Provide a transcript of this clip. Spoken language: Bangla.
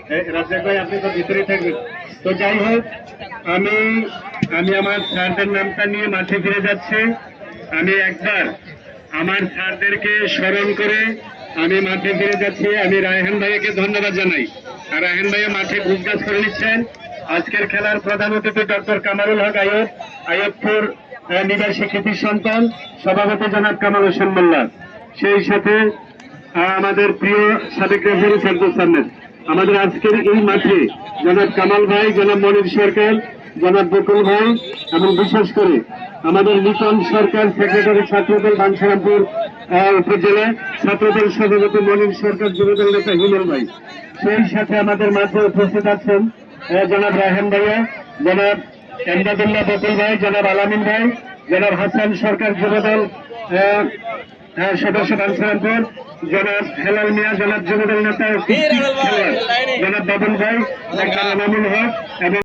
রাজ্জাক ভাই আপনি তো ভিতরে থাকবেন। তো যাই হোক, আমি আমি আমার স্যারদের নামটা নিয়ে মাঠে ফিরে যাচ্ছে। আমি একবার আমার স্যারদেরকে স্মরণ করে আমি মাঠে ফিরে যাচ্ছি। আমি রায়হান ভাইকে ধন্যবাদ জানাই। আর রায়হান ভাইও মাঠে গুজগাছ করে নিচ্ছেন। আজকের খেলার প্রধান অতিথি ডক্টর কামারুল হক আয়ব, আয়বপুর নিবাসী কৃতি সন্তান, সভাপতি জনাব কামাল হোসেন মোল্লা, সেই সাথে আমাদের প্রিয় সাবেক রেফারি সাদ্দুস আহমেদ। আমাদের আজকের এই মাঠে জনাব কামাল ভাই, জনাব মনির সরকার, জনাব বকুল ভাই এবং বিশেষ করে আমাদের লিটন সরকার, সেক্রেটারি ছাত্রদল বাঞ্ছারামপুর উপজেলা, ছাত্রদল সভাপতি মনির সরকার, যুবদল নেতা হিমেল ভাই, সেই সাথে আমাদের মাঝে উপস্থিত আছেন জনাব রায়হান ভাইয়া, জনাব এমদাদুল্লাহ বকুল ভাই, জনাব আলামিন ভাই, জনাব হাসান সরকার, যুবদল সদস্য বাঞ্ছারামপুর, জনাব হেলাল মিয়া, জনাব যুবদল নেতা খেলোয়াড় জনাব বাবুল ভাই, ডাক্তার আনামুল হক এবং